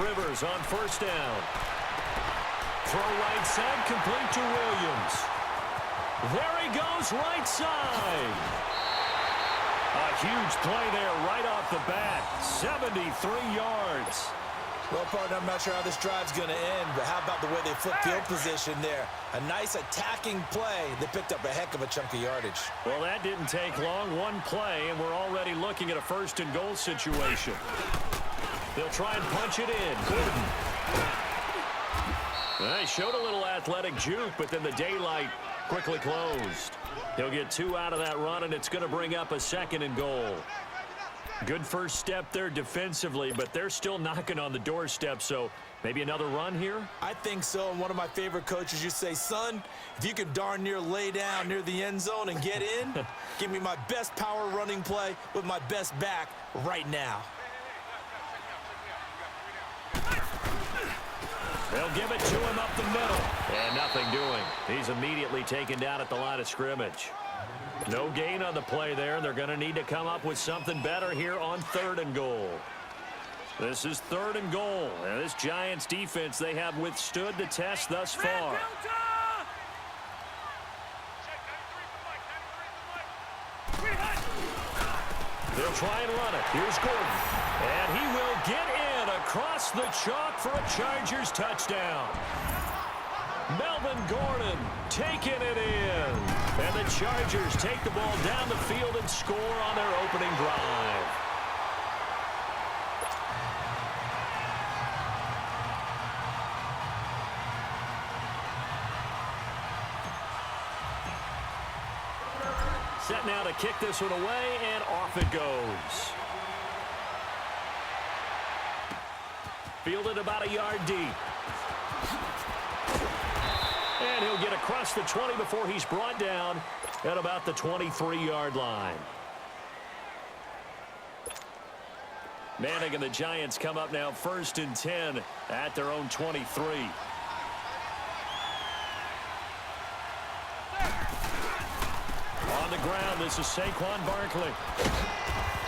Rivers on first down. Throw right side, complete to Williams. There he goes, right side. A huge play there right off the bat. 73 yards. Well, partner, I'm not sure how this drive's going to end, but how about the way they flip field position there? A nice attacking play that picked up a heck of a chunk of yardage. Well, that didn't take long. One play, and we're already looking at a first-and-goal situation. They'll try and punch it in. Gordon. They showed a little athletic juke, but then the daylight quickly closed. He'll get 2 out of that run, and it's going to bring up a 2nd and goal. Good first step there defensively, but they're still knocking on the doorstep, so maybe another run here? I think so, and one of my favorite coaches used to say, son, if you can darn near lay down near the end zone and get in, give me my best power running play with my best back right now. They'll give it to him up the middle. And nothing doing. He's immediately taken down at the line of scrimmage. No gain on the play there. They're going to need to come up with something better here on 3rd and goal. This is 3rd and goal. And this Giants defense, they have withstood the test thus far. They'll try and run it. Here's Gordon. And he will get in across the chalk for a Chargers touchdown. Melvin Gordon taking it in. And the Chargers take the ball down the field and score on their opening drive. Set now to kick this one away, and off it goes. Fielded about a yard deep. And he'll get across the 20 before he's brought down at about the 23-yard line. Manning and the Giants come up now 1st and 10 at their own 23. On the ground, this is Saquon Barkley.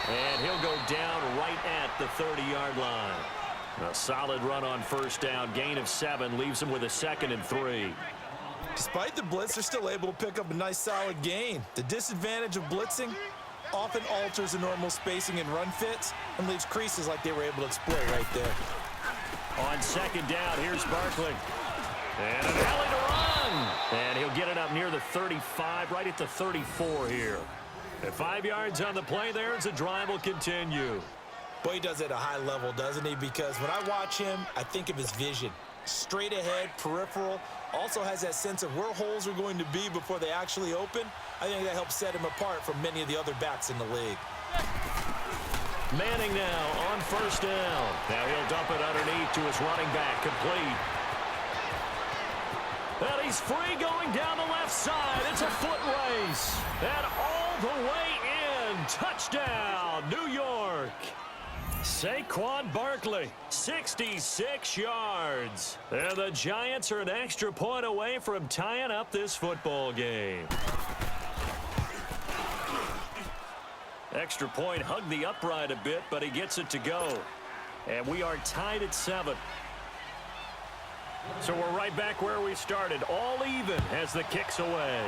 And he'll go down right at the 30-yard line. A solid run on first down. Gain of 7 leaves him with a 2nd and 3. Despite the blitz, they're still able to pick up a nice solid gain. The disadvantage of blitzing often alters the normal spacing and run fits and leaves creases like they were able to exploit right there. On 2nd down, here's Barkley. And an alley to run. And he'll get it up near the 35, right at the 34 here. At 5 yards on the play there as the drive will continue. Boy, he does it at a high level, doesn't he? Because when I watch him, I think of his vision. Straight ahead, peripheral, also has that sense of where holes are going to be before they actually open. I think that helps set him apart from many of the other backs in the league. Manning now on first down. Now he'll dump it underneath to his running back, complete. And he's free going down the left side. It's a foot race. And all the way in. Touchdown, New York. Saquon Barkley, 66 yards. And the Giants are an extra point away from tying up this football game. Extra point hugged the upright a bit, but he gets it to go. And we are tied at 7. So we're right back where we started, all even as the kick's away.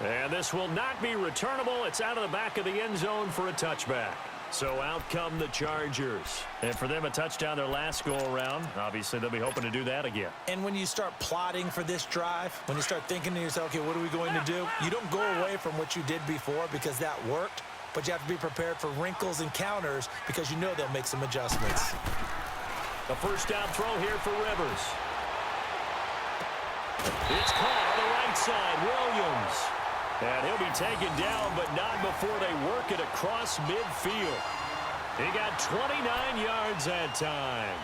And this will not be returnable. It's out of the back of the end zone for a touchback. So out come the Chargers. And for them, a touchdown their last go-around. Obviously, they'll be hoping to do that again. And when you start plotting for this drive, when you start thinking to yourself, okay, what are we going to do? You don't go away from what you did before because that worked. But you have to be prepared for wrinkles and counters because you know they'll make some adjustments. The first down throw here for Rivers. It's caught on the right side, Williams. And he'll be taken down, but not before they work it across midfield. He got 29 yards that time.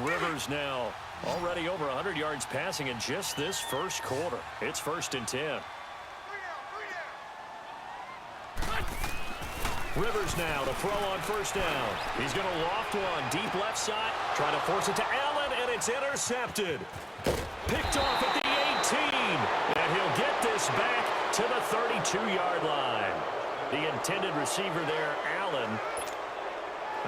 Rivers now already over 100 yards passing in just this first quarter. It's 1st and 10. Rivers now to throw on first down. He's going to loft one deep left side, trying to force it to Allen, and it's intercepted. Picked off at the 18. this back to the 32-yard line. The intended receiver there, Allen.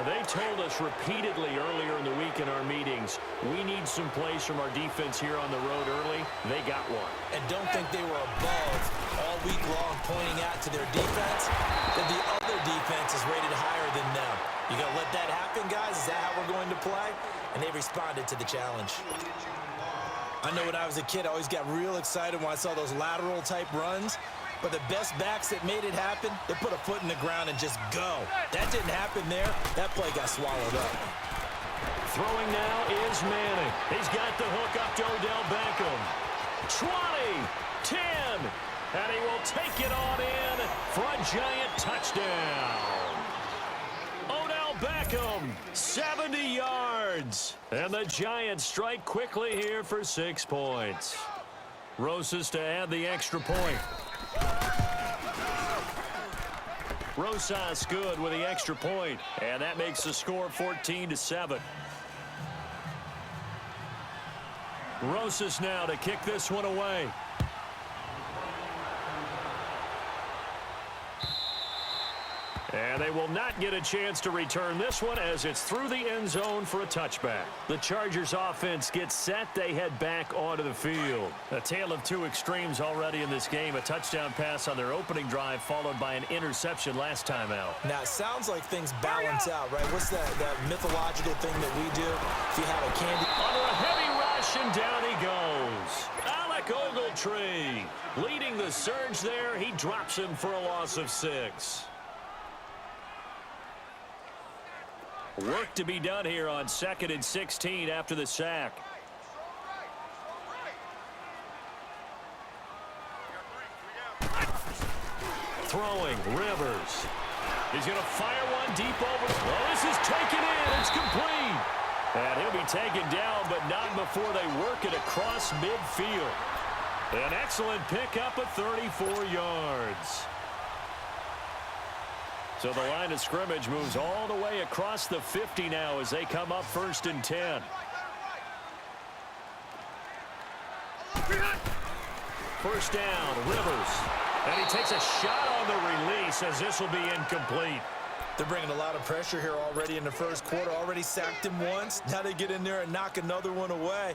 They told us repeatedly earlier in the week in our meetings, we need some plays from our defense here on the road early. They got one. And don't think they were above all week long pointing out to their defense that the other defense is rated higher than them. You going to let that happen, guys? Is that how we're going to play? And they responded to the challenge. I know when I was a kid, I always got real excited when I saw those lateral type runs. But the best backs that made it happen, they put a foot in the ground and just go. That didn't happen there. That play got swallowed up. Throwing now is Manning. He's got the hook up to Odell Beckham. 20, 10, and he will take it on in for a giant touchdown. Odell Beckham, 70 yards. And the Giants strike quickly here for 6 points. Rosas to add the extra point. Rosas good with the extra point, and that makes the score 14-7. Rosas now to kick this one away. And they will not get a chance to return this one as it's through the end zone for a touchback. The Chargers offense gets set. They head back onto the field. A tale of two extremes already in this game. A touchdown pass on their opening drive followed by an interception last time out. Now, it sounds like things balance out, right? What's that mythological thing that we do? If you have a candy... Under a heavy rush, and down he goes. Alec Ogletree leading the surge there. He drops him for a loss of 6. Work to be done here on 2nd and 16 after the sack. Throwing, Rivers. He's going to fire one deep over. Well, this is taken in. It's complete. And he'll be taken down, but not before they work it across midfield. An excellent pickup of 34 yards. So the line of scrimmage moves all the way across the 50 now as they come up 1st and 10. First down, Rivers. And he takes a shot on the release as this will be incomplete. They're bringing a lot of pressure here already in the first quarter. Already sacked him once. Now they get in there and knock another one away.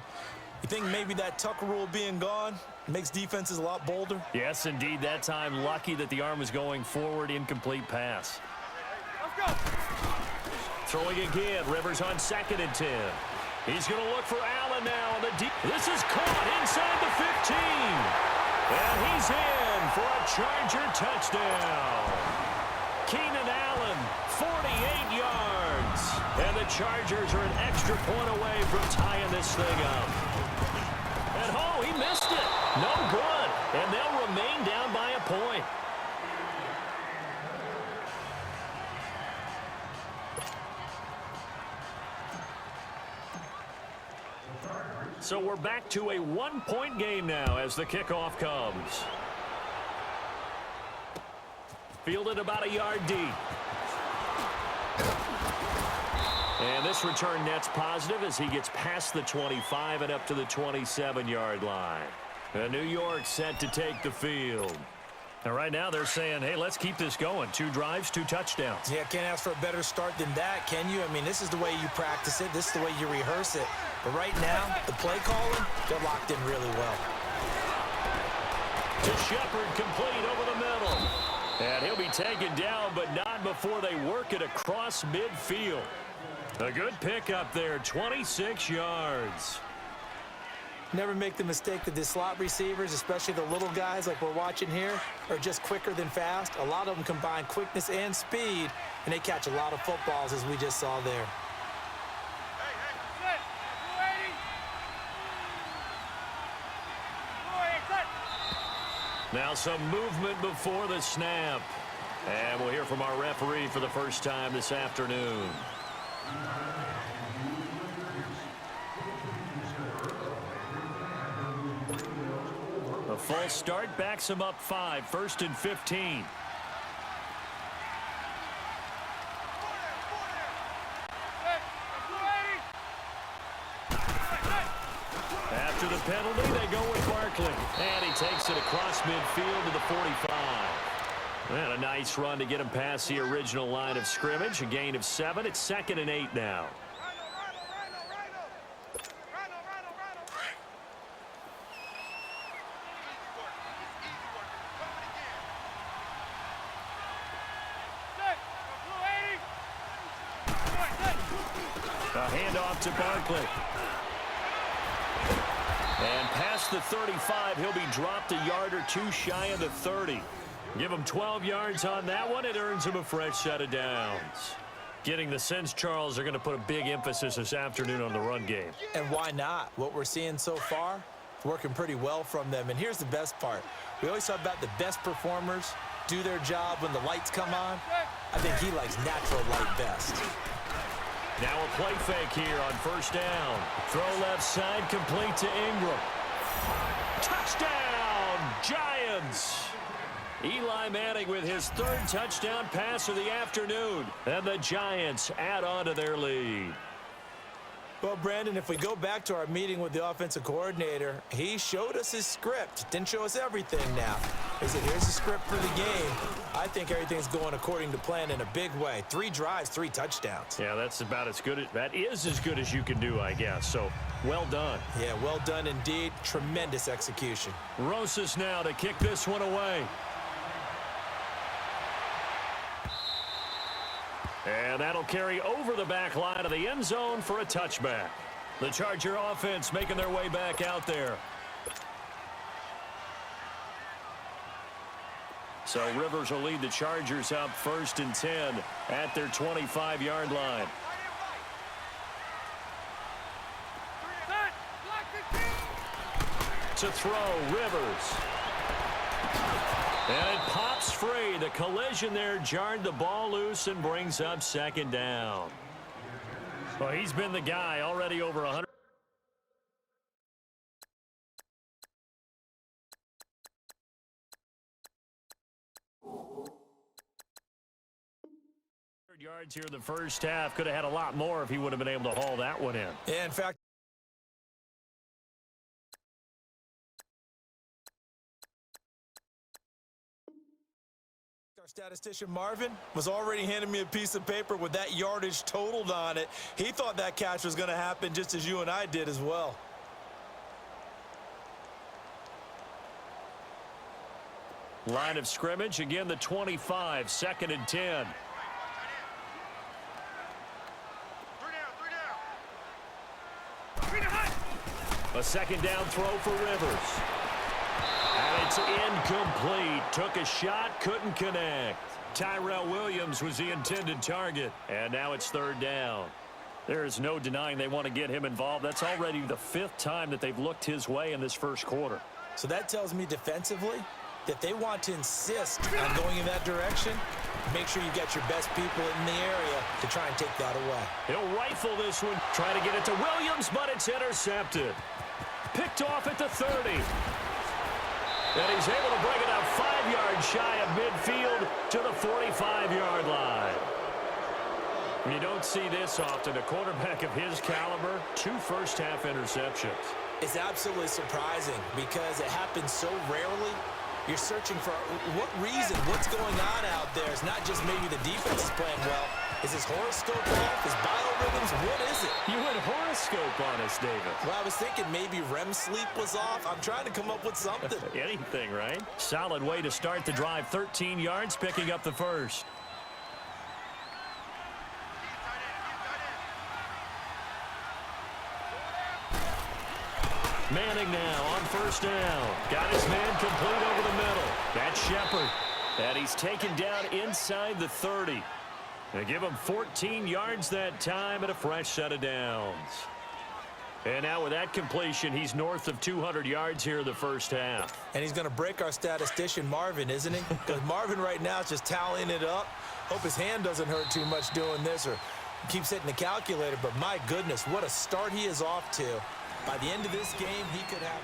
You think maybe that Tucker rule being gone makes defenses a lot bolder? Yes, indeed. That time, lucky that the arm was going forward. Incomplete pass. Let's go. Throwing again. Rivers on 2nd and 10. He's going to look for Allen now on the deep. This is caught inside the 15. And he's in for a Charger touchdown. Keenan Allen, 48 yards. And the Chargers are an extra point away from tying this thing up. And oh, he missed it. No good. And they'll remain down by a point. So we're back to a one-point game now as the kickoff comes. Fielded about a yard deep. And this return net's positive as he gets past the 25 and up to the 27-yard line. And New York set to take the field. And right now they're saying, hey, let's keep this going. 2 drives, 2 touchdowns. Yeah, can't ask for a better start than that, can you? I mean, this is the way you practice it. This is the way you rehearse it. But right now, the play calling, they're locked in really well. To Shepard, complete over the middle. And he'll be taken down, but not before they work it across midfield. A good pickup there, 26 yards. Never make the mistake that the slot receivers, especially the little guys like we're watching here, are just quicker than fast. A lot of them combine quickness and speed, and they catch a lot of footballs, as we just saw there. Now some movement before the snap. And we'll hear from our referee for the first time this afternoon. A false start backs him up 5, 1st and 15. After the penalty, they go with Barkley. And he takes it across midfield to the 45. And a nice run to get him past the original line of scrimmage. A gain of 7. It's 2nd and 8 now. A handoff to Barkley. And past the 35, he'll be dropped a yard or two shy of the 30. Give him 12 yards on that one. It earns him a fresh set of downs. Getting the sense, Charles, are going to put a big emphasis this afternoon on the run game. And why not? What we're seeing so far, it's working pretty well from them. And here's the best part. We always talk about the best performers do their job when the lights come on. I think he likes natural light best. Now a play fake here on first down. Throw left side, complete to Ingram. Touchdown, Giants! Eli Manning with his 3rd touchdown pass of the afternoon. And the Giants add on to their lead. Well, Brandon, if we go back to our meeting with the offensive coordinator, he showed us his script. Didn't show us everything now. He said, here's the script for the game. I think everything's going according to plan in a big way. 3 drives, 3 touchdowns. Yeah, that's about as good. That is as good as you can do, I guess. So, well done. Yeah, well done indeed. Tremendous execution. Rosas now to kick this one away. And that'll carry over the back line of the end zone for a touchback. The Charger offense making their way back out there. So Rivers will lead the Chargers up 1st and 10 at their 25-yard line. To throw, Rivers. And it pops free. The collision there jarred the ball loose and brings up 2nd down. Well, he's been the guy already over 100. Yards here in the first half. Could have had a lot more if he would have been able to haul that one in. Yeah, in fact, our statistician Marvin was already handing me a piece of paper with that yardage totaled on it. He thought that catch was going to happen just as you and I did as well. Line of scrimmage, again the 25, 2nd and 10. A 2nd down throw for Rivers. And it's incomplete. Took a shot, couldn't connect. Tyrell Williams was the intended target. And now it's 3rd down. There is no denying they want to get him involved. That's already the 5th time that they've looked his way in this first quarter. So that tells me defensively that they want to insist on going in that direction. Make sure you get your best people in the area to try and take that away. He'll rifle this one, try to get it to Williams, but it's intercepted. Picked off at the 30. And he's able to bring it up 5 yards shy of midfield to the 45-yard line. You don't see this often. A quarterback of his caliber, 2 first-half interceptions. It's absolutely surprising because it happens so rarely. You're searching for what reason, what's going on out there. It's not just maybe the defense is playing well. Is his horoscope off? His biorhythms? What is it? You went horoscope on us, David. Well, I was thinking maybe REM sleep was off. I'm trying to come up with something. Anything, right? Solid way to start the drive. 13 yards, picking up the first. Manning now on first down. Got his man complete over the middle. That's Shepard. And he's taken down inside the 30. They give him 14 yards that time and a fresh set of downs. And now with that completion, he's north of 200 yards here in the first half. And he's going to break our statistician Marvin, isn't he? Because Marvin right now is just tallying it up. Hope his hand doesn't hurt too much doing this or keeps hitting the calculator. But my goodness, what a start he is off to. By the end of this game, he could have...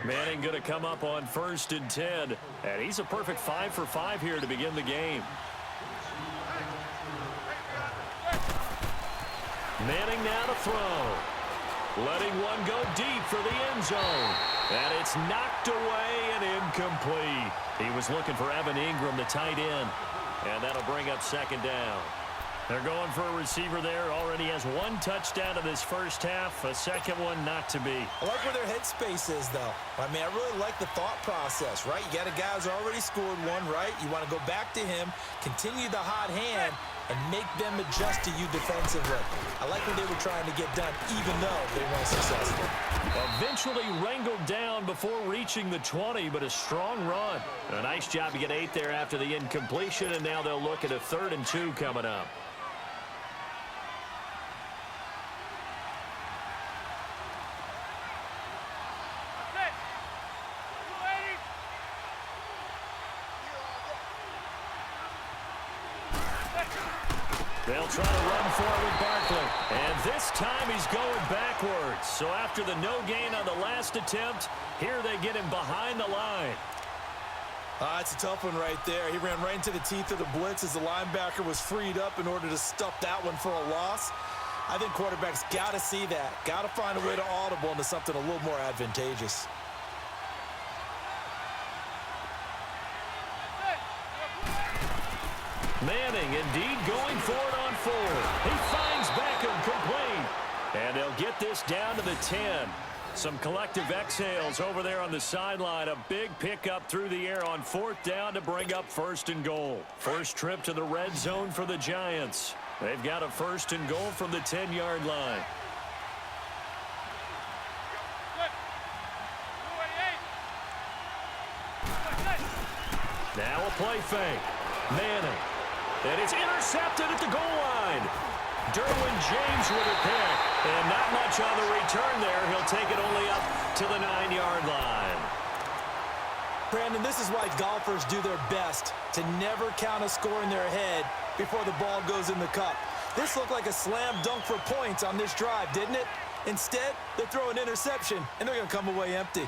Manning going to come up on 1st and 10. And he's a perfect 5 for 5 here to begin the game. Manning now to throw. Letting one go deep for the end zone. And it's knocked away and incomplete. He was looking for Evan Ingram, the tight end. And that'll bring up second down. They're going for a receiver there. Already has one touchdown in this first half. A second one not to be. I like where their headspace is, though. I mean, I really like the thought process, right? You got a guy who's already scored one, right? You want to go back to him, continue the hot hand, and make them adjust to you defensively. I like what they were trying to get done, even though they weren't successful. Eventually wrangled down before reaching the 20, but a strong run. A nice job to get 8 there after the incompletion, and now they'll look at a 3rd and 2 coming up. They'll try to run for it with Barkley. And this time he's going backwards. So after the no gain on the last attempt, here they get him behind the line. It's a tough one right there. He ran right into the teeth of the blitz as the linebacker was freed up in order to stuff that one for a loss. I think quarterbacks got to see that. Got to find a way to audible into something a little more advantageous. Manning indeed going for it on 4. He finds Beckham complete. And they'll get this down to the 10. Some collective exhales over there on the sideline. A big pickup through the air on 4th down to bring up 1st and goal. First trip to the red zone for the Giants. They've got a 1st and goal from the 10-yard line. Now a play fake. Manning. And it's intercepted at the goal line. Derwin James with a pick. And not much on the return there. He'll take it only up to the 9-yard line. Brandon, this is why golfers do their best to never count a score in their head before the ball goes in the cup. This looked like a slam dunk for points on this drive, didn't it? Instead, they throw an interception, and they're going to come away empty.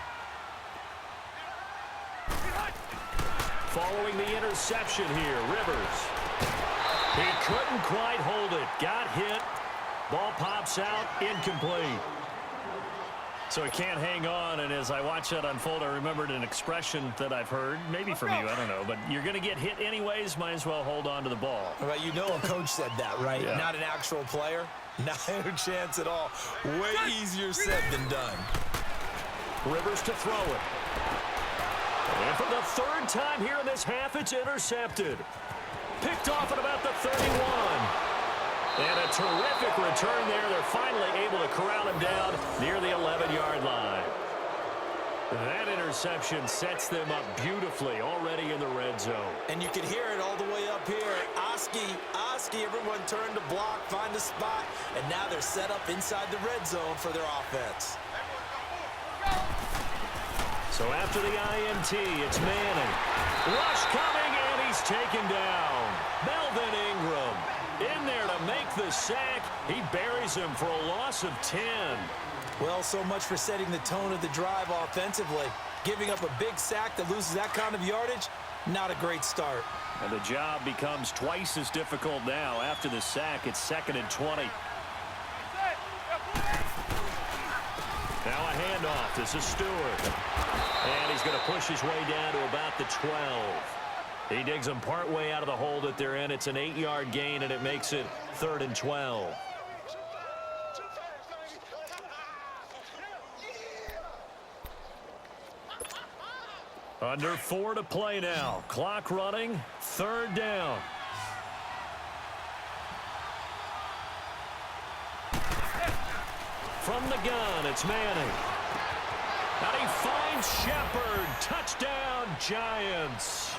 Following the interception here, Rivers. He couldn't quite hold it. Got hit. Ball pops out. Incomplete. So he can't hang on, and as I watch that unfold, I remembered an expression that I've heard, maybe from you, I don't know, but you're going to get hit anyways, might as well hold on to the ball. Well, you know a coach said that, right? Yeah. Not an actual player. Not a chance at all. Way easier said than done. Rivers to throw it. And for the 3rd time here in this half, it's intercepted. Picked off at about the 31. And a terrific return there. They're finally able to corral him down near the 11-yard line. That interception sets them up beautifully already in the red zone. And you can hear it all the way up here. Oski, everyone turned to block, find a spot, and now they're set up inside the red zone for their offense. So after the INT, it's Manning. Rush coming, and he's taken down. Melvin Ingram in there to make the sack. He buries him for a loss of 10. Well, so much for setting the tone of the drive offensively. Giving up a big sack that loses that kind of yardage, not a great start. And the job becomes twice as difficult now. After the sack, it's 2nd and 20. Now a handoff. This is Stewart. And he's going to push his way down to about the 12. He digs them partway out of the hole that they're in. It's an 8-yard gain, and it makes it 3rd and 12. Under 4 to play now. Clock running. 3rd down. From the gun, it's Manning. And he finds Shepard. Touchdown, Giants.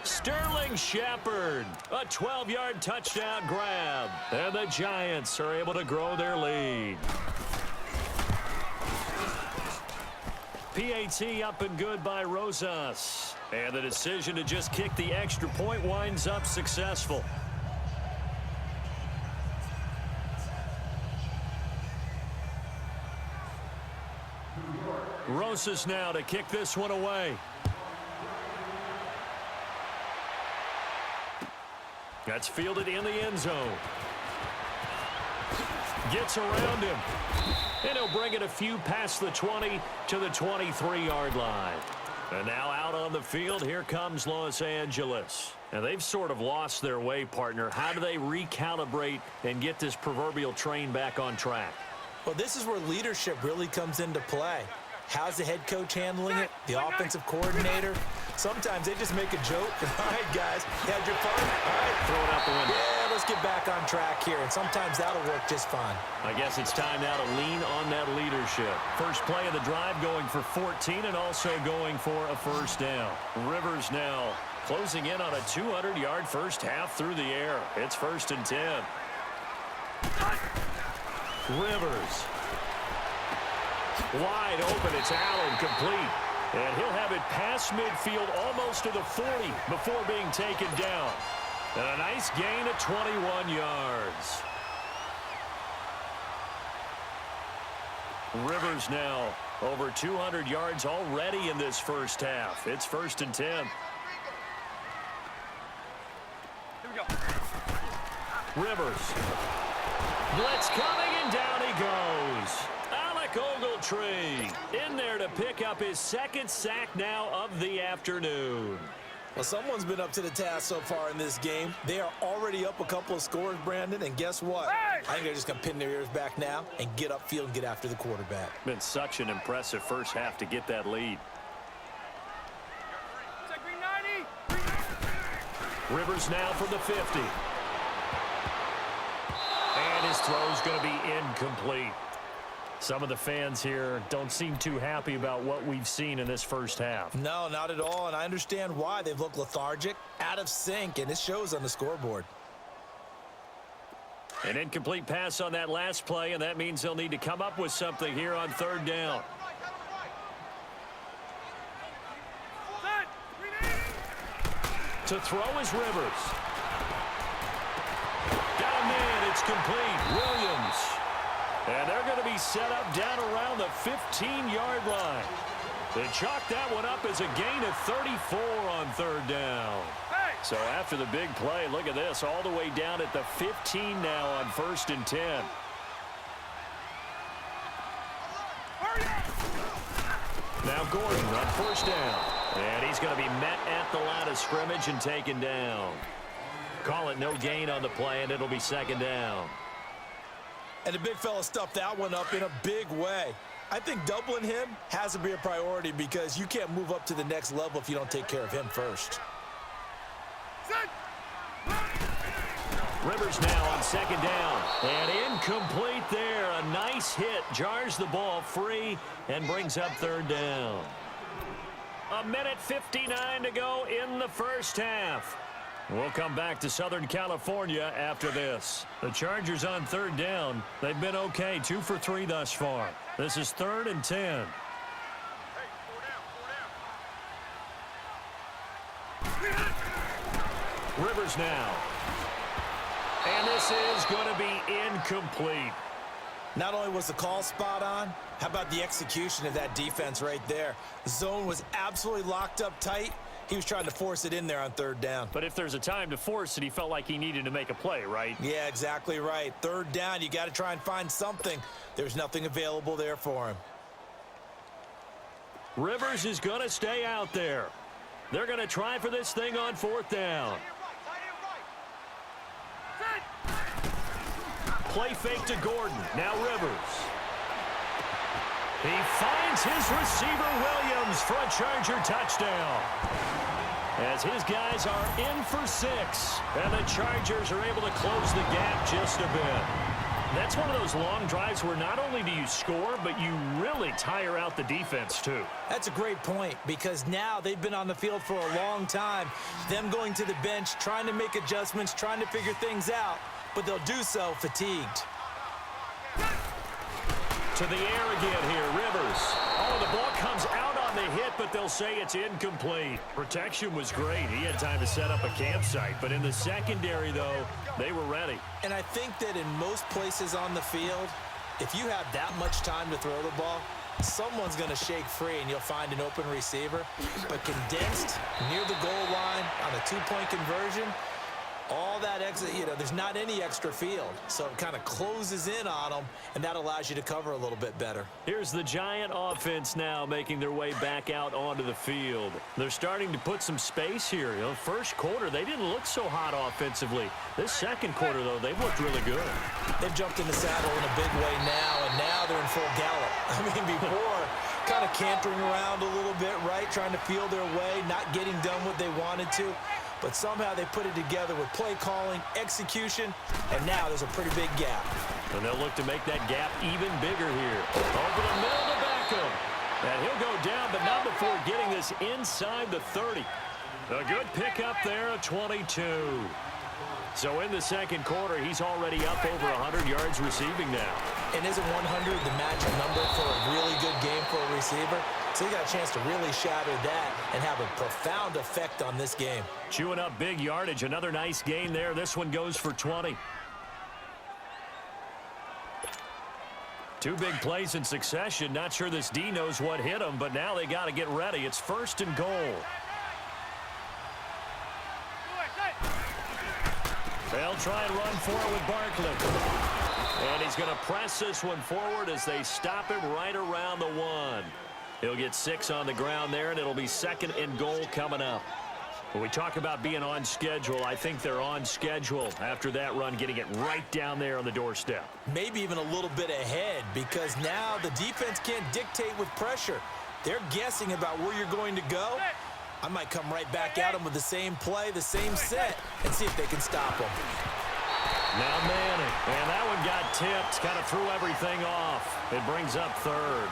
Sterling Shepard, a 12-yard touchdown grab. And the Giants are able to grow their lead. PAT up and good by Rosas. And the decision to just kick the extra point winds up successful. Rosas now to kick this one away. That's fielded in the end zone. Gets around him. And he'll bring it a few past the 20 to the 23-yard line. And now out on the field, here comes Los Angeles. And they've sort of lost their way, partner. How do they recalibrate and get this proverbial train back on track? Well, this is where leadership really comes into play. How's the head coach handling it? The offensive coordinator? Sometimes they just make a joke. All right, guys, you had your fun? All right. Throw it out the window. Yeah, let's get back on track here. And sometimes that'll work just fine. I guess it's time now to lean on that leadership. First play of the drive going for 14 and also going for a first down. Rivers now closing in on a 200-yard first half through the air. It's 1st and 10. Rivers. Wide open. It's Allen, complete. And he'll have it past midfield almost to the 40 before being taken down. And a nice gain of 21 yards. Rivers now over 200 yards already in this first half. It's 1st and 10. Here we go. Rivers. Blitz coming, and down he goes. Ogletree in there to pick up his second sack now of the afternoon. Well, someone's been up to the task so far in this game. They are already up a couple of scores, Brandon, and guess what? Hey! I think they're just going to pin their ears back now and get upfield and get after the quarterback. Been such an impressive first half to get that lead. Check green 90. Rivers now from the 50. And his throw's going to be incomplete. Some of the fans here don't seem too happy about what we've seen in this first half. No, not at all, and I understand why. They've looked lethargic, out of sync, and it shows on the scoreboard. An incomplete pass on that last play, and that means they'll need to come up with something here on 3rd down. To throw is Rivers. Down man, it's complete. Williams. And they're going to be set up down around the 15-yard line. They chalk that one up as a gain of 34 on 3rd down. Hey! So after the big play, look at this, all the way down at the 15 now on 1st and 10. Hurry up! Now Gordon on 1st down. And he's going to be met at the line of scrimmage and taken down. Call it no gain on the play, and it'll be 2nd down. And the big fella stuffed that one up in a big way. I think doubling him has to be a priority because you can't move up to the next level if you don't take care of him first. Set! Rivers now on 2nd down. And incomplete there. A nice hit. Jars the ball free and brings up 3rd down. 1:59 to go in the first half. We'll come back to Southern California after this. The Chargers on 3rd down. They've been okay, 2 for 3 thus far. This is 3rd and 10. Hey, 4 down. Rivers now. And this is going to be incomplete. Not only was the call spot on, how about the execution of that defense right there? The zone was absolutely locked up tight. He was trying to force it in there on 3rd down. But if there's a time to force it, he felt like he needed to make a play, right? Yeah, exactly right. 3rd down, you got to try and find something. There's nothing available there for him. Rivers is going to stay out there. They're going to try for this thing on 4th down. Play fake to Gordon. Now Rivers. He finds his receiver, Williams, for a Charger touchdown. As his guys are in for 6, and the Chargers are able to close the gap just a bit. That's one of those long drives where not only do you score, but you really tire out the defense, too. That's a great point because now they've been on the field for a long time. Them going to the bench, trying to make adjustments, trying to figure things out, but they'll do so fatigued. To the air again here, Rivers. Oh, the ball comes out on the hit, but they'll say it's incomplete. Protection was great. He had time to set up a campsite, but in the secondary, though, they were ready. And I think that in most places on the field, if you have that much time to throw the ball, someone's going to shake free and you'll find an open receiver. But condensed, near the goal line, on a 2-point conversion, All that there's not any extra field, so it kind of closes in on them, and that allows you to cover a little bit better. Here's the Giant offense now making their way back out onto the field. They're starting to put some space here. First quarter, they didn't look so hot offensively. This second quarter, though, they've looked really good. They've jumped in the saddle in a big way now, and now they're in full gallop. I mean, before, kind of cantering around a little bit, right, trying to feel their way, not getting done what they wanted to. But somehow they put it together with play calling, execution, and now there's a pretty big gap. And they'll look to make that gap even bigger here. Over the middle to Beckham. And he'll go down, but not before getting this inside the 30. A good pickup there, a 22. So in the second quarter, he's already up over 100 yards receiving now. And isn't 100 the magic number for a really good game for a receiver? So he got a chance to really shatter that and have a profound effect on this game. Chewing up big yardage. Another nice gain there. This one goes for 20. Two big plays in succession. Not sure this D knows what hit him, but now they got to get ready. It's 1st and goal. They'll try and run for it with Barkley. And he's going to press this one forward as they stop him right around the 1. He'll get 6 on the ground there, and it'll be 2nd and goal coming up. When we talk about being on schedule, I think they're on schedule after that run, getting it right down there on the doorstep. Maybe even a little bit ahead, because now the defense can't dictate with pressure. They're guessing about where you're going to go. I might come right back at them with the same play, the same set, and see if they can stop them. Now Manning, and that one got tipped, kind of threw everything off. It brings up 3rd.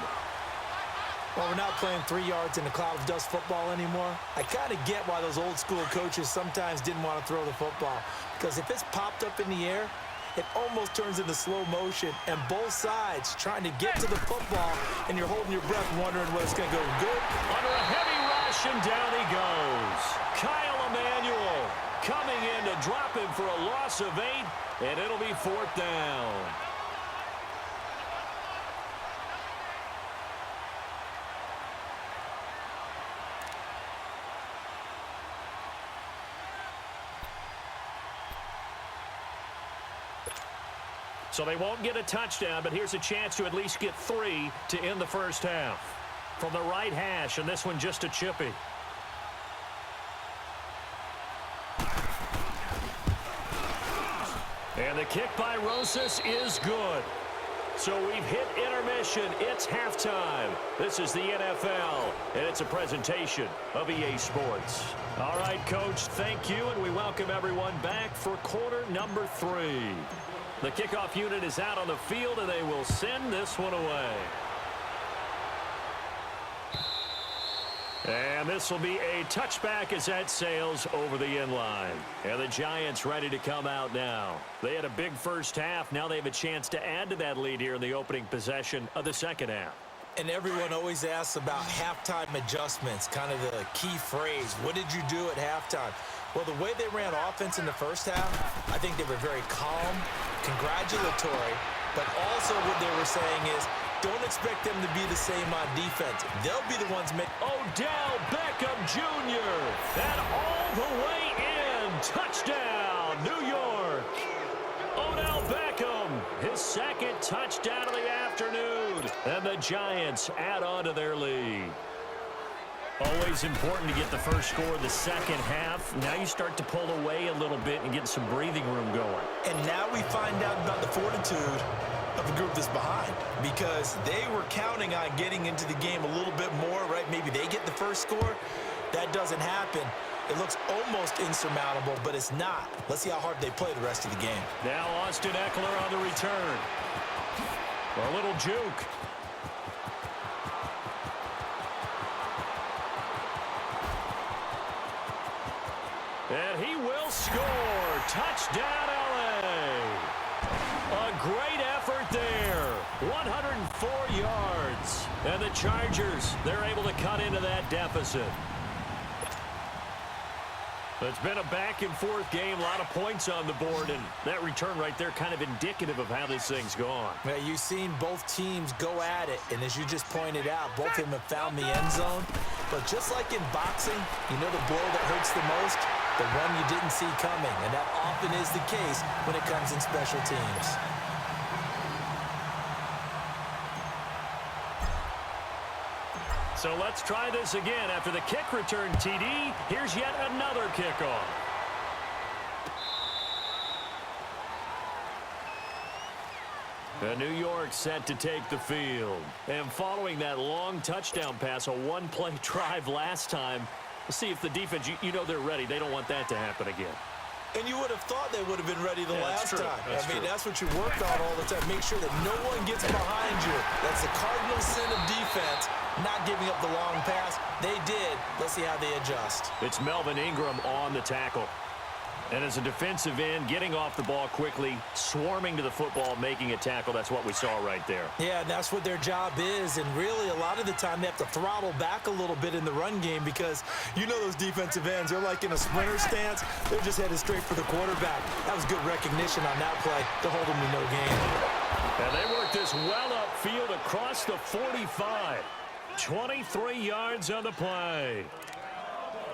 Well, we're not playing 3 yards in a cloud of dust football anymore. I kind of get why those old school coaches sometimes didn't want to throw the football, because if it's popped up in the air, it almost turns into slow motion, and both sides trying to get to the football, and you're holding your breath wondering whether it's going to go good. Under a heavy rush, and down he goes. Kyle Emanuel coming in to drop him for a loss of 8, and it'll be 4th down. So they won't get a touchdown, but here's a chance to at least get 3 to end the first half. From the right hash, and this one just a chippy. And the kick by Rosas is good. So we've hit intermission. It's halftime. This is the NFL, and it's a presentation of EA Sports. All right, Coach, thank you, and we welcome everyone back for quarter number 3. The kickoff unit is out on the field, and they will send this one away. And this will be a touchback as that sails over the end line. And the Giants ready to come out now. They had a big first half. Now they have a chance to add to that lead here in the opening possession of the second half. And everyone always asks about halftime adjustments, kind of the key phrase. What did you do at halftime? Well, the way they ran offense in the first half, I think they were very calm, congratulatory, but also what they were saying is, don't expect them to be the same on defense. They'll be the ones making. Odell Beckham Jr. And all the way in. Touchdown, New York. Odell Beckham, his 2nd touchdown of the afternoon. And the Giants add on to their lead. Always important to get the first score of the second half. Now you start to pull away a little bit and get some breathing room going. And now we find out about the fortitude of the group that's behind, because they were counting on getting into the game a little bit more, right? Maybe they get the first score. That doesn't happen. It looks almost insurmountable, but it's not. Let's see how hard they play the rest of the game. Now Austin Eckler on the return. A little juke. And he will score. Touchdown, LA. A great effort there. 104 yards. And the Chargers, they're able to cut into that deficit. It's been a back-and-forth game, a lot of points on the board, and that return right there kind of indicative of how this thing's gone. Yeah, you've seen both teams go at it, and as you just pointed out, both of them have found the end zone. But just like in boxing, you know the blow that hurts the most? the one you didn't see coming, and that often is the case when it comes in special teams. So let's try this again. After the kick return TD, here's yet another kickoff. The New York set to take the field. And following that long touchdown pass, a one-play drive last time, we'll see if the defense, you know they're ready. They don't want that to happen again. And you would have thought they would have been ready the last time. That's true. That's what you work on all the time. Make sure that no one gets behind you. That's the cardinal sin of defense, not giving up the long pass. They did. Let's see how they adjust. It's Melvin Ingram on the tackle. And as a defensive end, getting off the ball quickly, swarming to the football, making a tackle, that's what we saw right there. Yeah, and that's what their job is. And really, a lot of the time, they have to throttle back a little bit in the run game because you know those defensive ends, they're like in a sprinter stance. They're just headed straight for the quarterback. That was good recognition on that play to hold them to no gain. And they work this well upfield across the 45. 23 yards on the play.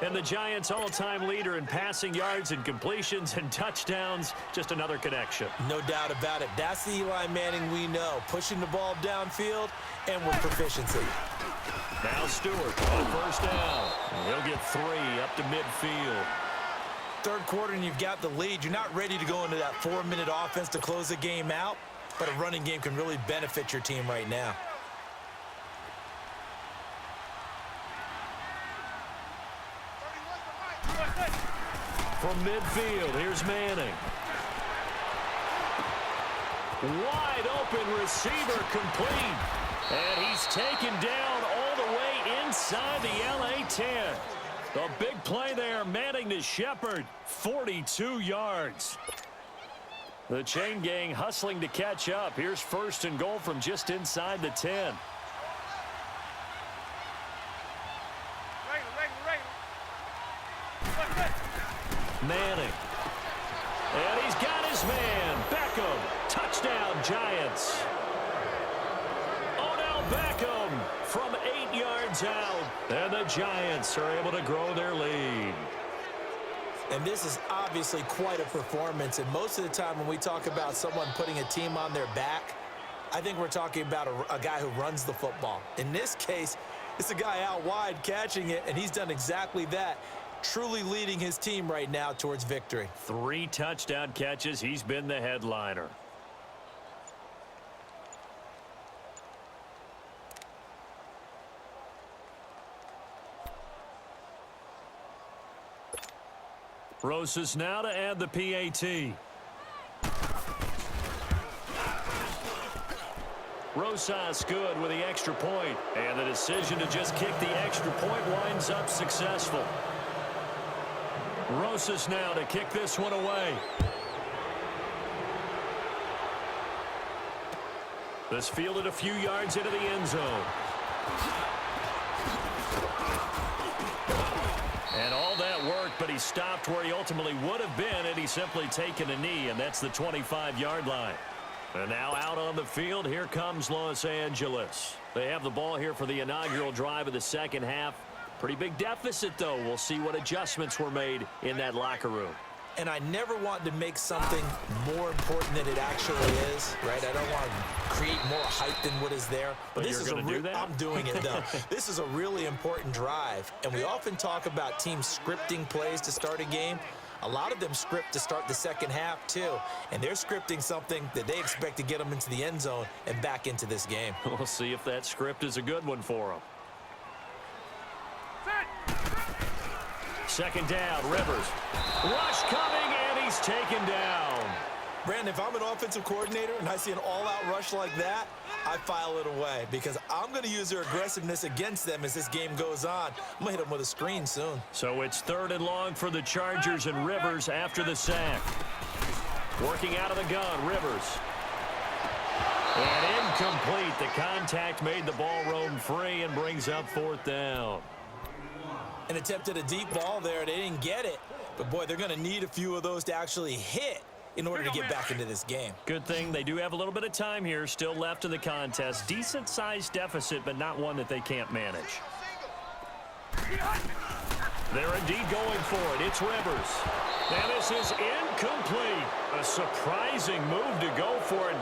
And the Giants' all-time leader in passing yards and completions and touchdowns, just another connection. No doubt about it. That's the Eli Manning we know, pushing the ball downfield and with proficiency. Now Stewart on first down. He'll get 3 up to midfield. Third quarter and you've got the lead. You're not ready to go into that 4-minute offense to close the game out, but a running game can really benefit your team right now. From midfield, here's Manning. Wide open receiver complete. And he's taken down all the way inside the LA 10. The big play there, Manning to Shepard, 42 yards. The chain gang hustling to catch up. Here's first and goal from just inside the 10. Manning. And he's got his man. Beckham. Touchdown, Giants. Odell Beckham from 8 yards out. And the Giants are able to grow their lead. And this is obviously quite a performance. And most of the time when we talk about someone putting a team on their back, I think we're talking about a guy who runs the football. In this case, it's a guy out wide catching it, and he's done exactly that. Truly leading his team right now towards victory. 3 touchdown catches. He's been the headliner. Rosas now to add the PAT. Rosas good with the extra point. And the decision to just kick the extra point winds up successful. Rosas now to kick this one away. This fielded a few yards into the end zone. And all that worked, but he stopped where he ultimately would have been had he simply taken a knee, and that's the 25-yard line. And now out on the field, here comes Los Angeles. They have the ball here for the inaugural drive of the second half. Pretty big deficit, though. We'll see what adjustments were made in that locker room. And I never want to make something more important than it actually is, right? I don't want to create more hype than what is there. But this is do that? I'm doing it, though. This is a really important drive. And we often talk about teams scripting plays to start a game. A lot of them script to start the second half, too. And they're scripting something that they expect to get them into the end zone and back into this game. We'll see if that script is a good one for them. Second down, Rivers. Rush coming, and he's taken down. Brandon, if I'm an offensive coordinator and I see an all-out rush like that, I file it away because I'm going to use their aggressiveness against them as this game goes on. I'm going to hit them with a screen soon. So it's 3rd and long for the Chargers and Rivers after the sack. Working out of the gun, Rivers. And incomplete. The contact made the ball roam free and brings up 4th down. An attempt at a deep ball there. They didn't get it. But, boy, they're going to need a few of those to actually hit in order to get back into this game. Good thing they do have a little bit of time here still left in the contest. Decent-sized deficit, but not one that they can't manage. They're indeed going for it. It's Rivers. And this is incomplete. A surprising move to go for it.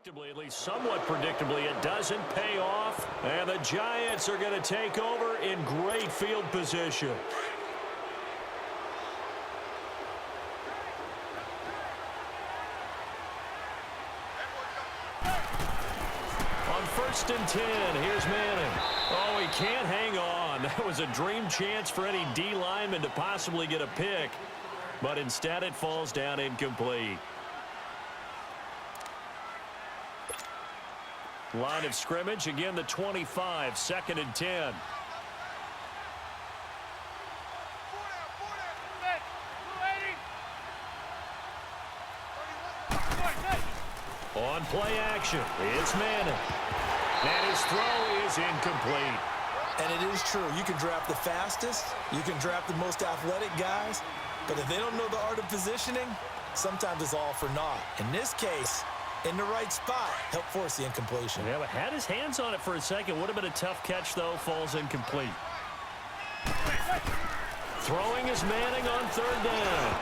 Predictably, at least somewhat predictably, it doesn't pay off. And the Giants are going to take over in great field position. On 1st and 10, here's Manning. Oh, he can't hang on. That was a dream chance for any D lineman to possibly get a pick. But instead, it falls down incomplete. Line of scrimmage, again the 25, 2nd and 10. On play action, it's Manning. And his throw is incomplete. And it is true. You can draft the fastest. You can draft the most athletic guys. But if they don't know the art of positioning, sometimes it's all for naught. In this case, in the right spot, help force the incompletion. Yeah, but had his hands on it for a second. Would have been a tough catch, though. Falls incomplete. Throwing is Manning on 3rd down.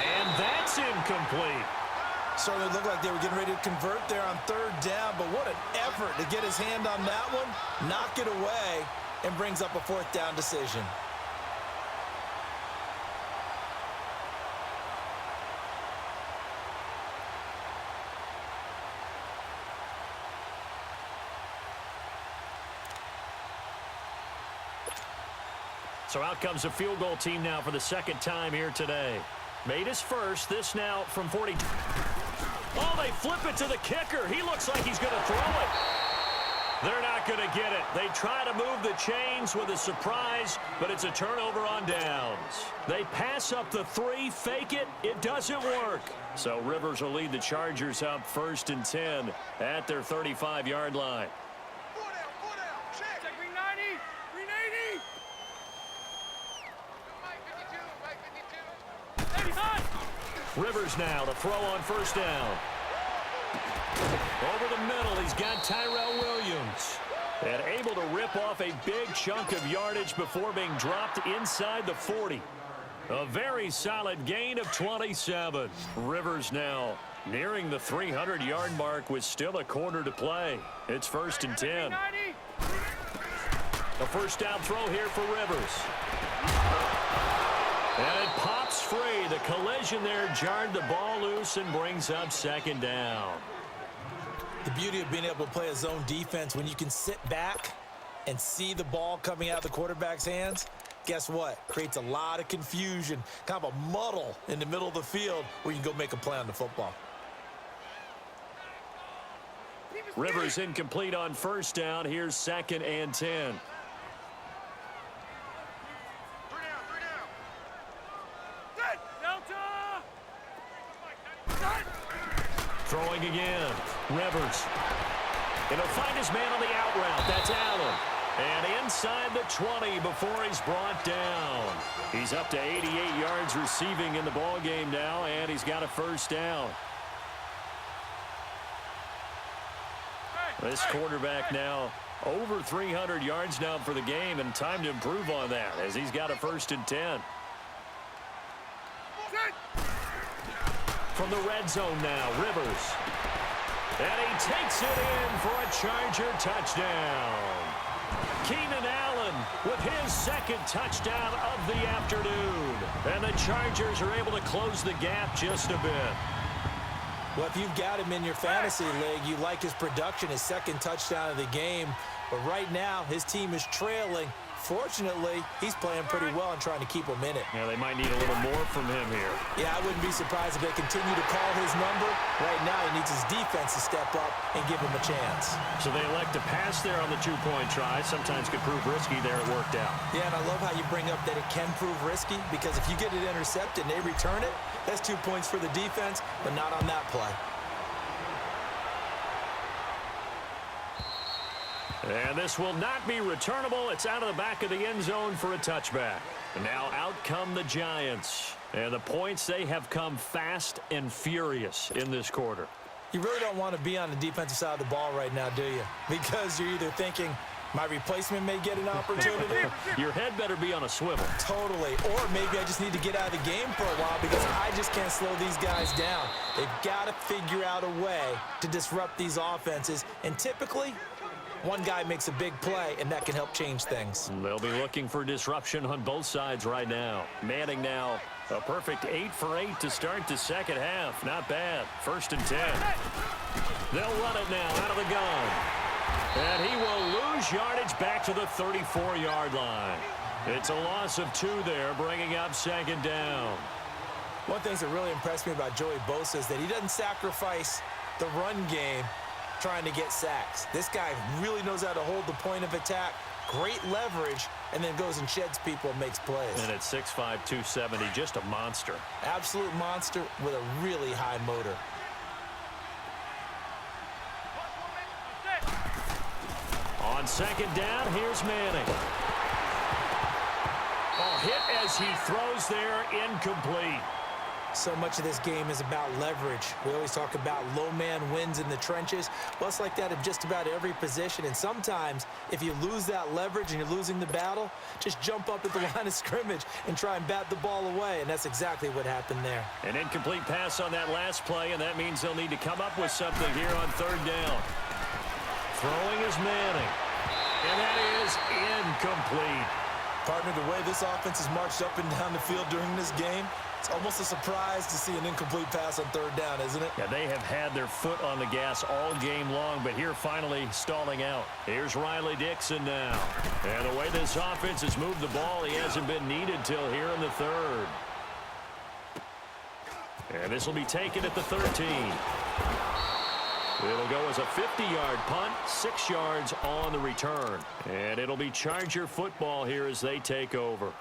And that's incomplete. Certainly looked like they were getting ready to convert there on 3rd down, but what an effort to get his hand on that one, knock it away, and brings up a 4th down decision. So out comes the field goal team now for the 2nd time here today. Made his first, this now from 40. Oh, they flip it to the kicker. He looks like he's going to throw it. They're not going to get it. They try to move the chains with a surprise, but it's a turnover on downs. They pass up the 3, fake it. It doesn't work. So Rivers will lead the Chargers up 1st and 10 at their 35-yard line. Check, green 90, green 80. 85. Rivers now to throw on 1st down. Over the middle, he's got Tyrell Williams. And able to rip off a big chunk of yardage before being dropped inside the 40. A very solid gain of 27. Rivers now nearing the 300-yard mark with still a quarter to play. It's 1st and 10. A 1st down throw here for Rivers. And it pops free. The collision there jarred the ball loose and brings up 2nd down. The beauty of being able to play a zone defense when you can sit back and see the ball coming out of the quarterback's hands, guess what? Creates a lot of confusion, kind of a muddle in the middle of the field where you can go make a play on the football. Rivers incomplete on 1st down. Here's 2nd and 10. Throwing again. Rivers. And he'll find his man on the out route. That's Allen. And inside the 20 before he's brought down. He's up to 88 yards receiving in the ball game now, and he's got a 1st down. This quarterback now over 300 yards now for the game, and time to improve on that as he's got a 1st and 10. From the red zone now, Rivers. And he takes it in for a Charger touchdown. Keenan Allen with his 2nd touchdown of the afternoon. And the Chargers are able to close the gap just a bit. Well, if you've got him in your fantasy league, you like his production, his 2nd touchdown of the game. But right now, his team is trailing. Fortunately, he's playing pretty well and trying to keep him in it. Yeah, they might need a little more from him here. Yeah, I wouldn't be surprised if they continue to call his number. Right now, he needs his defense to step up and give him a chance. So they elect to pass there on the 2-point try. Sometimes could prove risky there. It worked out. Yeah, and I love how you bring up that it can prove risky, because if you get it intercepted and they return it, that's 2 points for the defense, but not on that play. And this will not be returnable. It's out of the back of the end zone for a touchback. And now out come the Giants. And the points, they have come fast and furious in this quarter. You really don't want to be on the defensive side of the ball right now, do you? Because you're either thinking, my replacement may get an opportunity. Your head better be on a swivel. Totally. Or maybe I just need to get out of the game for a while because I just can't slow these guys down. They've got to figure out a way to disrupt these offenses. And typically, one guy makes a big play, and that can help change things. They'll be looking for disruption on both sides right now. Manning now, a perfect 8 for 8 to start the second half. Not bad. 1st and 10. They'll run it now out of the gun. And he will lose yardage back to the 34-yard line. It's a loss of 2 there, bringing up 2nd down. One of the things that really impressed me about Joey Bosa is that he doesn't sacrifice the run game trying to get sacks. This guy really knows how to hold the point of attack, great leverage, and then goes and sheds people and makes plays. And at 6'5", 270, just a monster. Absolute monster with a really high motor. On 2nd down, here's Manning. Hit as he throws there, incomplete. So much of this game is about leverage. We always talk about low man wins in the trenches. Well, it's like that in just about every position. And sometimes, if you lose that leverage and you're losing the battle, just jump up at the line of scrimmage and try and bat the ball away. And that's exactly what happened there. An incomplete pass on that last play, and that means they'll need to come up with something here on 3rd down. Throwing is Manning. And that is incomplete. Partner, the way this offense has marched up and down the field during this game, it's almost a surprise to see an incomplete pass on 3rd down, isn't it? Yeah, they have had their foot on the gas all game long, but here finally stalling out. Here's Riley Dixon now. And the way this offense has moved the ball, he hasn't been needed till here in the 3rd. And this will be taken at the 13. It'll go as a 50-yard punt, 6 yards on the return. And it'll be Charger football here as they take over.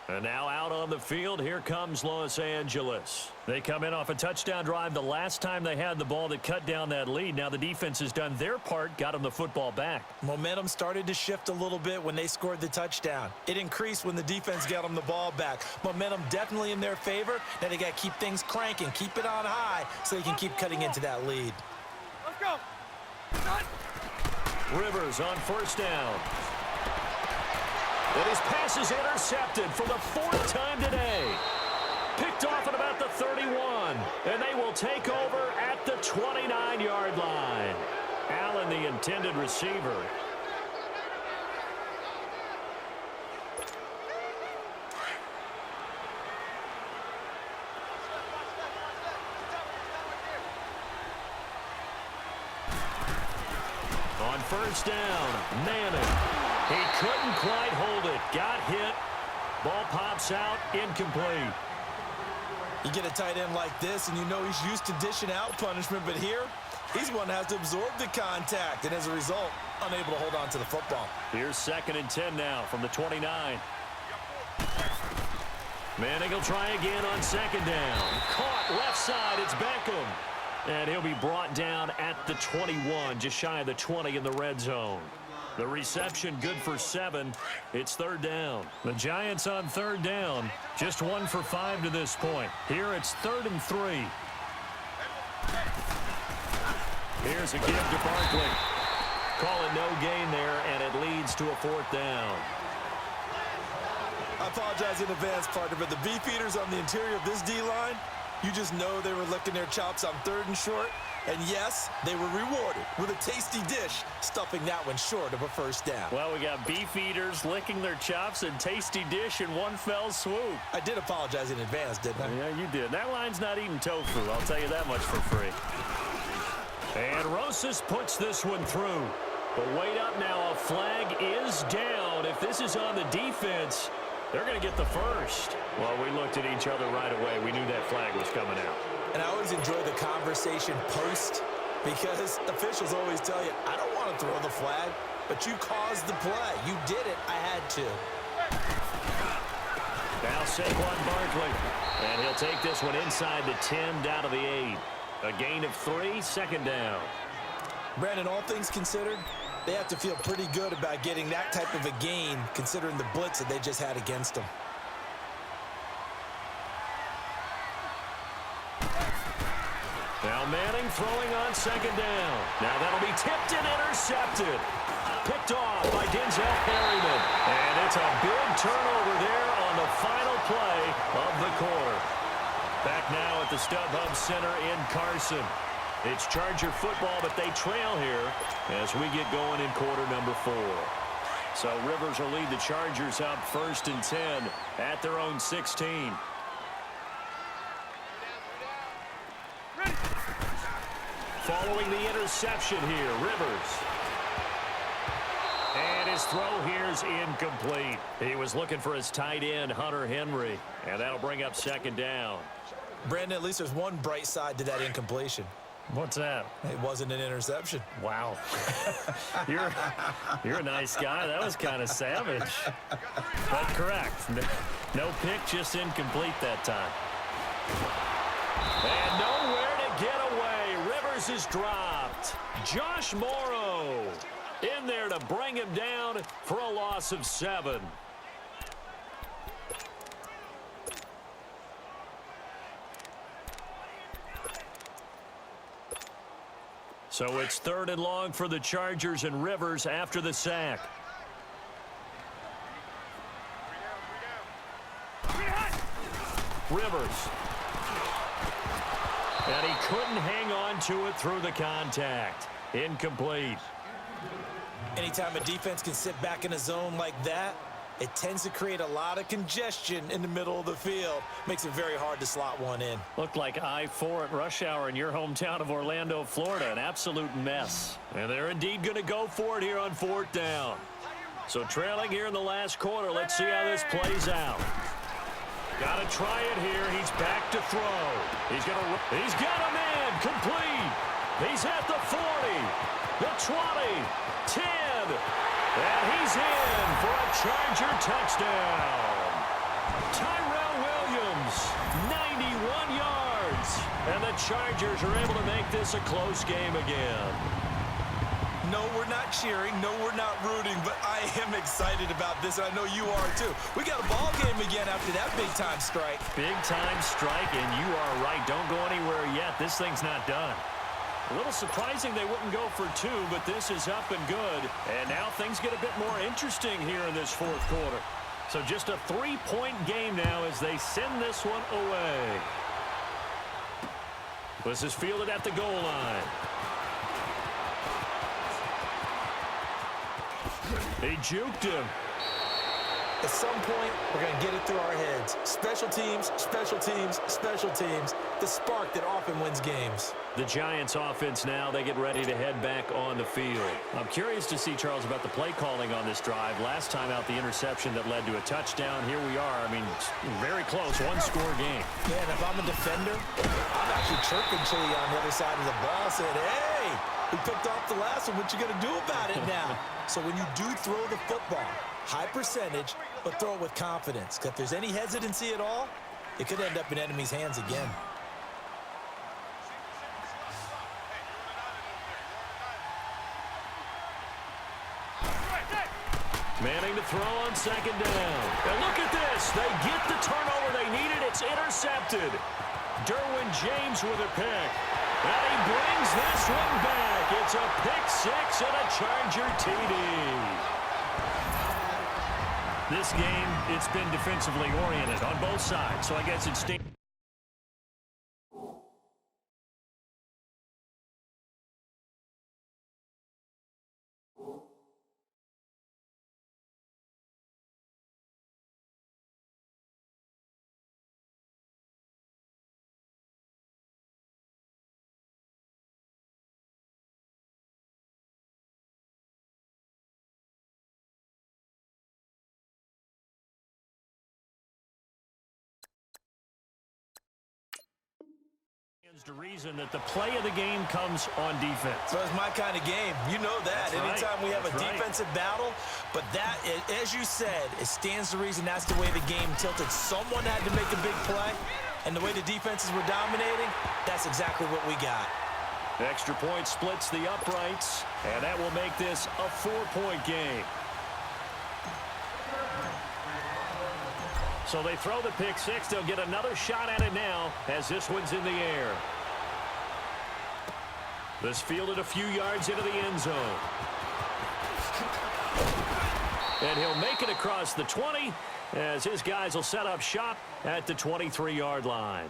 And now out on the field, here comes Los Angeles. They come in off a touchdown drive the last time they had the ball that cut down that lead. Now the defense has done their part, got them the football back. Momentum started to shift a little bit when they scored the touchdown. It increased when the defense got them the ball back. Momentum definitely in their favor. Now they got to keep things cranking, keep it on high so they can keep cutting into that lead. Let's go. Done. Rivers on 1st down. And his pass is intercepted for the 4th time today. Picked off at about the 31. And they will take over at the 29-yard line. Allen, the intended receiver. On 1st down, Manning. He couldn't quite hold it. Got hit. Ball pops out. Incomplete. You get a tight end like this, and you know he's used to dishing out punishment, but here, he's one that has to absorb the contact, and as a result, unable to hold on to the football. Here's 2nd and 10 now from the 29. Manning will try again on 2nd down. Caught left side. It's Beckham. And he'll be brought down at the 21, just shy of the 20 in the red zone. The reception good for 7. It's 3rd down. The Giants on 3rd down, just 1 for 5 to this point. Here it's 3rd and 3. Here's a give to Barkley. Call it no gain there, and it leads to a 4th down. I apologize in advance, partner, but the beefeaters on the interior of this D-line, you just know they were licking their chops on 3rd and short. And yes, they were rewarded with a tasty dish, stuffing that one short of a 1st down. Well, we got beef eaters licking their chops and tasty dish in one fell swoop. I did apologize in advance, didn't I? Yeah, you did. That line's not eating tofu, I'll tell you that much for free. And Rosas puts this one through. But wait up now, a flag is down. If this is on the defense, they're going to get the 1st. Well, we looked at each other right away. We knew that flag was coming out. And I always enjoy the conversation post because officials always tell you, I don't want to throw the flag, but you caused the play. You did it. I had to. Now Saquon Barkley. And he'll take this one inside the 10 down to the 8. A gain of 3, 2nd down. Brandon, all things considered, they have to feel pretty good about getting that type of a gain considering the blitz that they just had against them. throwing on second down. Now that'll be tipped and intercepted. Picked off by Denzel Perryman. And it's a big turnover there on the final play of the quarter. Back now at the StubHub Center in Carson. It's Charger football, but they trail here as we get going in quarter number 4. So Rivers will lead the Chargers up 1st and 10 at their own 16. Following the interception here, Rivers. And his throw here is incomplete. He was looking for his tight end, Hunter Henry, and that'll bring up 2nd down. Brandon, at least there's one bright side to that incompletion. What's that? It wasn't an interception. Wow. You're a nice guy. That was kind of savage. But correct. No pick, just incomplete that time. And nowhere to get away. Rivers is dropped. Josh Morrow in there to bring him down for a loss of 7. So it's 3rd and long for the Chargers and Rivers after the sack. Rivers. And he couldn't hang on to it through the contact. Incomplete. Anytime a defense can sit back in a zone like that, it tends to create a lot of congestion in the middle of the field. Makes it very hard to slot one in. Looked like I-4 at rush hour in your hometown of Orlando, Florida. An absolute mess. And they're indeed going to go for it here on 4th down. So trailing here in the last quarter. Let's see how this plays out. Got to try it here. He's back to throw. He's got a man complete. He's at the 40, the 20, 10. And he's in for a Charger touchdown. Tyrell Williams, 91 yards. And the Chargers are able to make this a close game again. No, we're not cheering. No, we're not rooting. But I am excited about this, and I know you are too. We got a ball game again after that big-time strike. Big-time strike, and you are right. Don't go anywhere yet. This thing's not done. A little surprising they wouldn't go for 2, but this is up and good. And now things get a bit more interesting here in this 4th quarter. So just a 3-point game now as they send this one away. This is fielded at the goal line. He juked him. At some point, we're going to get it through our heads. Special teams, special teams, special teams. The spark that often wins games. The Giants offense now, they get ready to head back on the field. I'm curious to see, Charles, about the play calling on this drive. Last time out, the interception that led to a touchdown. Here we are. I mean, very close, one-score game. Yeah, and if I'm a defender, I'm actually chirping Chili on the other side of the ball saying, hey, we picked off the last one. What you going to do about it now? So when you do throw the football, high percentage, but throw it with confidence. Because if there's any hesitancy at all, it could end up in enemy's hands again. Manning to throw on second down. And look at this. They get the turnover they needed. It's intercepted. Derwin James with a pick. And he brings this one back. It's a pick-6 and a Charger TD. This game, it's been defensively oriented on both sides. So I guess it's... The reason that the play of the game comes on defense. So it's my kind of game. You know that. That's Anytime right. we have That's a right. defensive battle, but that, as you said, it stands to reason that's the way the game tilted. Someone had to make a big play, and the way the defenses were dominating, that's exactly what we got. The extra point splits the uprights, and that will make this a 4-point game. So they throw the pick-6. They'll get another shot at it now as this one's in the air. This fielded a few yards into the end zone. And he'll make it across the 20 as his guys will set up shop at the 23-yard line.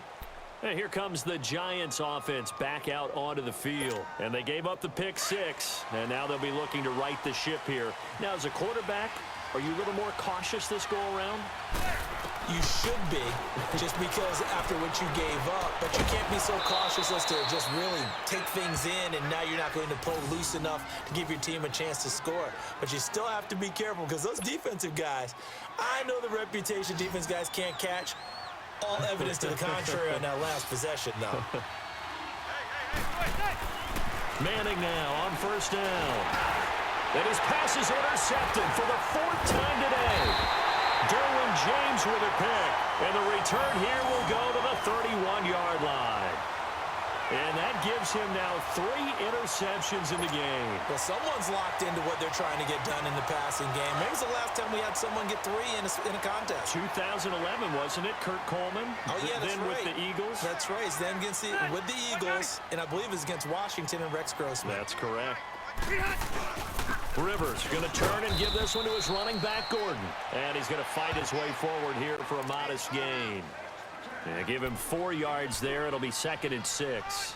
And here comes the Giants offense back out onto the field. And they gave up the pick 6, and now they'll be looking to right the ship here. Now, as a quarterback, are you a little more cautious this go-around? You should be, just because after what you gave up. But you can't be so cautious as to just really take things in, and now you're not going to play loose enough to give your team a chance to score. But you still have to be careful, because those defensive guys, I know the reputation defense guys can't catch. All evidence to the contrary on that last possession, though. Manning now on first down. And his pass is intercepted for the 4th time today. Derwin James with a pick. And the return here will go to the 31-yard line. And that gives him now 3 interceptions in the game. Well, someone's locked into what they're trying to get done in the passing game. When was the last time we had someone get 3 in a contest? 2011, wasn't it? Kurt Coleman? Oh, yeah, that's then right. with the Eagles? That's right. He's then with the Eagles, and I believe it's against Washington and Rex Grossman. That's correct. Rivers going to turn and give this one to his running back, Gordon. And he's going to fight his way forward here for a modest gain. And give him 4 yards there. It'll be 2nd and 6.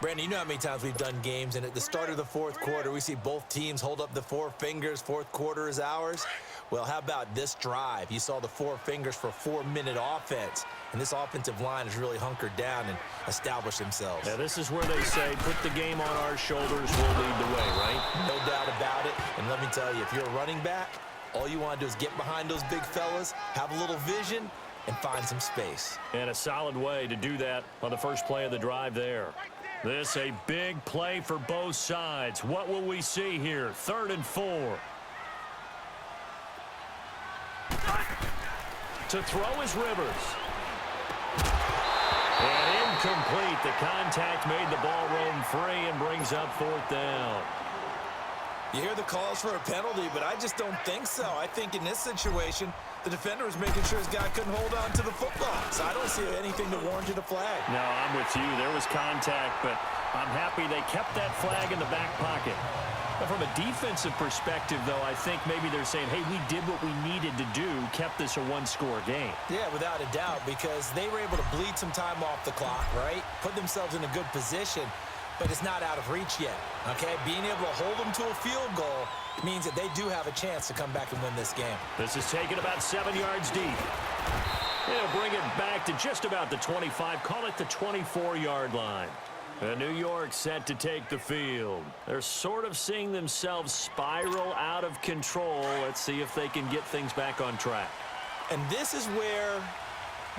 Brandon, you know how many times we've done games, and at the start of the 4th quarter, we see both teams hold up the 4 fingers. 4th quarter is ours. Well, how about this drive? You saw the 4 fingers for a 4-minute offense, and this offensive line has really hunkered down and established themselves. Yeah, this is where they say, put the game on our shoulders, we'll lead the way, right? No doubt about it. And let me tell you, if you're a running back, all you want to do is get behind those big fellas, have a little vision, and find some space. And a solid way to do that on the first play of the drive there. This a big play for both sides. What will we see here? 3rd and 4. To throw is Rivers. And incomplete. The contact made the ball roam free and brings up 4th down. You hear the calls for a penalty, but I just don't think so. I think in this situation, the defender was making sure his guy couldn't hold on to the football. So I don't see anything to warrant a flag. No, I'm with you. There was contact, but I'm happy they kept that flag in the back pocket. But from a defensive perspective, though, I think maybe they're saying, hey, we did what we needed to do, kept this a 1-score game. Yeah, without a doubt, because they were able to bleed some time off the clock, right? Put themselves in a good position. But it's not out of reach yet, okay? Being able to hold them to a field goal means that they do have a chance to come back and win this game. This is taken about 7 yards deep. They'll bring it back to just about the 25, call it the 24-yard line. And New York set to take the field. They're sort of seeing themselves spiral out of control. Let's see if they can get things back on track. And this is where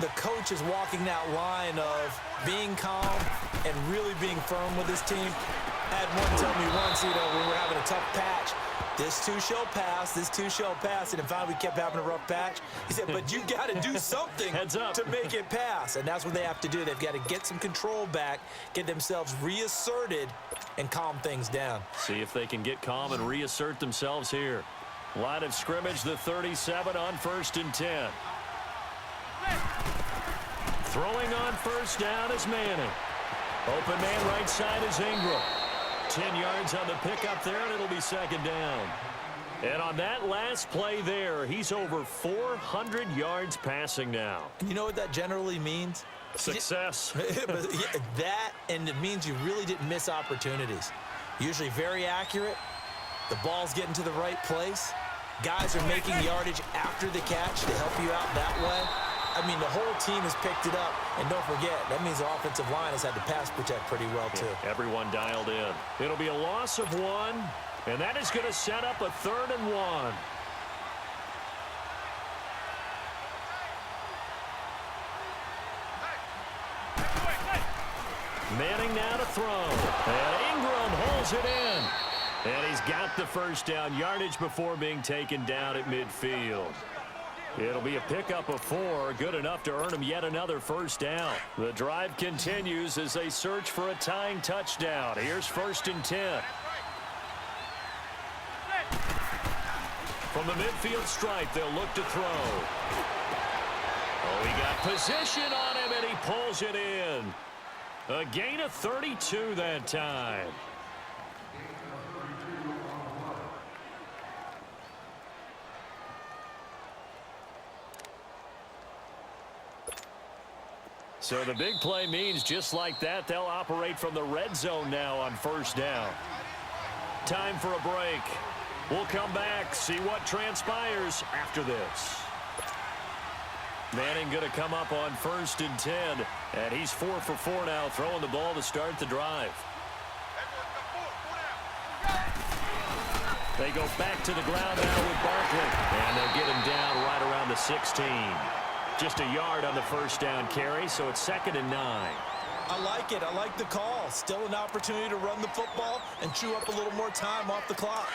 the coach is walking that line of being calm and really being firm with his team. I had one tell me once, when we were having a tough patch, this too shall pass, this too shall pass, and finally we kept having a rough patch. He said, but you got to do something to make it pass, and that's what they have to do. They've got to get some control back, get themselves reasserted, and calm things down. See if they can get calm and reassert themselves here. Line of scrimmage, the 37 on 1st and 10. Throwing on first down is Manning. Open man right side is Ingram. 10 yards on the pickup there, and it'll be 2nd down. And on that last play there, he's over 400 yards passing now. You know what that generally means? Success. That, and it means you really didn't miss opportunities. Usually very accurate. The ball's getting to the right place. Guys are making yardage after the catch to help you out that way. I mean, the whole team has picked it up. And don't forget, that means the offensive line has had to pass protect pretty well, too. Everyone dialed in. It'll be a loss of 1, and that is going to set up a 3rd and 1. Manning now to throw. And Ingram holds it in. And he's got the first down, yardage before being taken down at midfield. It'll be a pickup of 4, good enough to earn him yet another first down. The drive continues as they search for a tying touchdown. Here's 1st and 10. From the midfield stripe, they'll look to throw. Oh, he got position on him, and he pulls it in. A gain of 32 that time. So the big play means just like that, they'll operate from the red zone now on first down. Time for a break. We'll come back, see what transpires after this. Manning going to come up on 1st and 10, and he's 4 for 4 now, throwing the ball to start the drive. They go back to the ground now with Barkley, and they'll get him down right around the 16. Just a yard on the first down carry, so it's 2nd and 9. I like it. I like the call. Still an opportunity to run the football and chew up a little more time off the clock.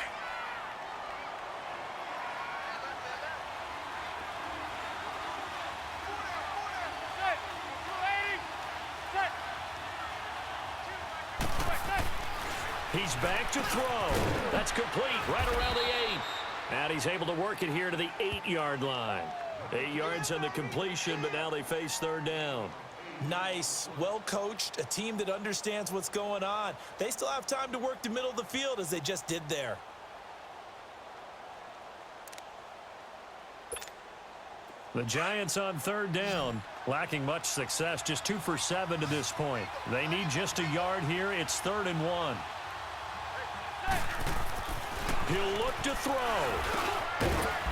He's back to throw. That's complete right around the 8. And he's able to work it here to the 8-yard line. 8 yards on the completion, but now they face 3rd down. Nice. Well coached. A team that understands what's going on. They still have time to work the middle of the field as they just did there. The Giants on 3rd down, lacking much success, just 2 for 7 to this point. They need just a yard here. It's 3rd and 1. He'll look to throw.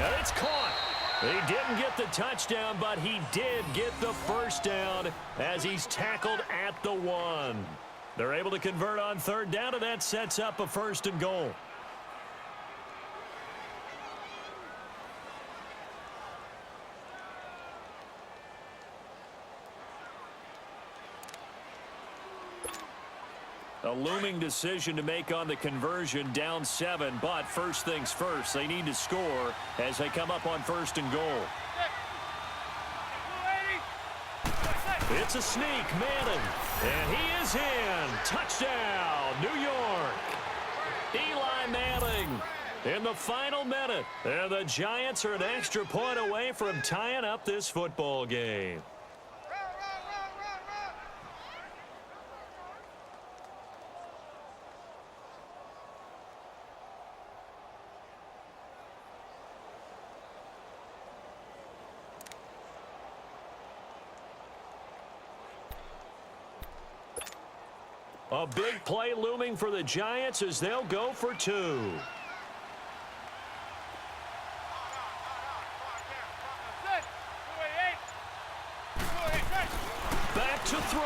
And it's caught. He didn't get the touchdown, but he did get the first down as he's tackled at the 1. They're able to convert on 3rd down, and that sets up a 1st and goal. A looming decision to make on the conversion, down 7, but first things first, they need to score as they come up on 1st and goal. It's a sneak, Manning, and he is in. Touchdown, New York. Eli Manning in the final minute, and the Giants are an extra point away from tying up this football game. A big play looming for the Giants as they'll go for 2. Back to throw.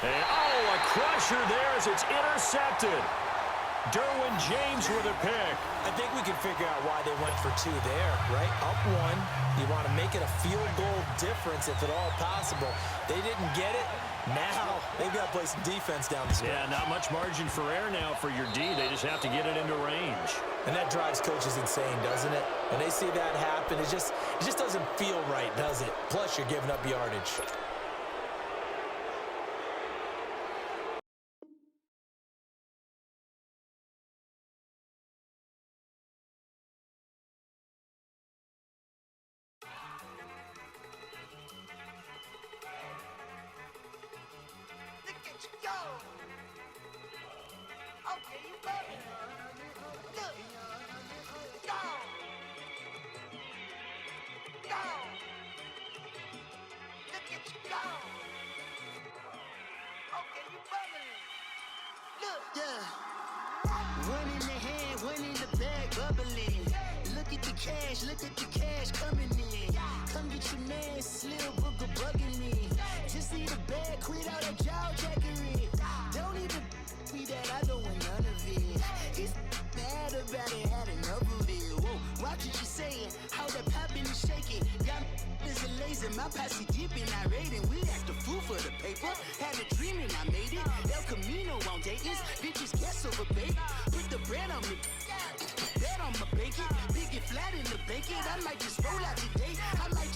And, a crusher there as it's intercepted. Derwin James with a pick. I think we can figure out why they went for 2 there, right? Up 1. You want to make it a field goal difference if at all possible. They didn't get it. Now they've got to play some defense down the stretch. Yeah, not much margin for error now for your D. They just have to get it into range. And that drives coaches insane, doesn't it? When they see that happen, it just doesn't feel right, does it? Plus, you're giving up yardage. One in the hand, one in the bag, bubbling. Look at the cash coming in. Come get your man, Slim Booker bugging me. Just need a bag, quit all that jaw jackery. Don't even me that I don't want none of it. It's bad about it, had enough of it. Whoa, watch what you saying, how that poppin' and shaking. Got is a laser, my posse deep and I raiding. We act a fool for the paper. Had a dream and I made it. El Camino on Dayton's, bitches guess over bait. Put the bread on me, bet on my bacon. Big it flat in the bacon. I might just roll out today. I might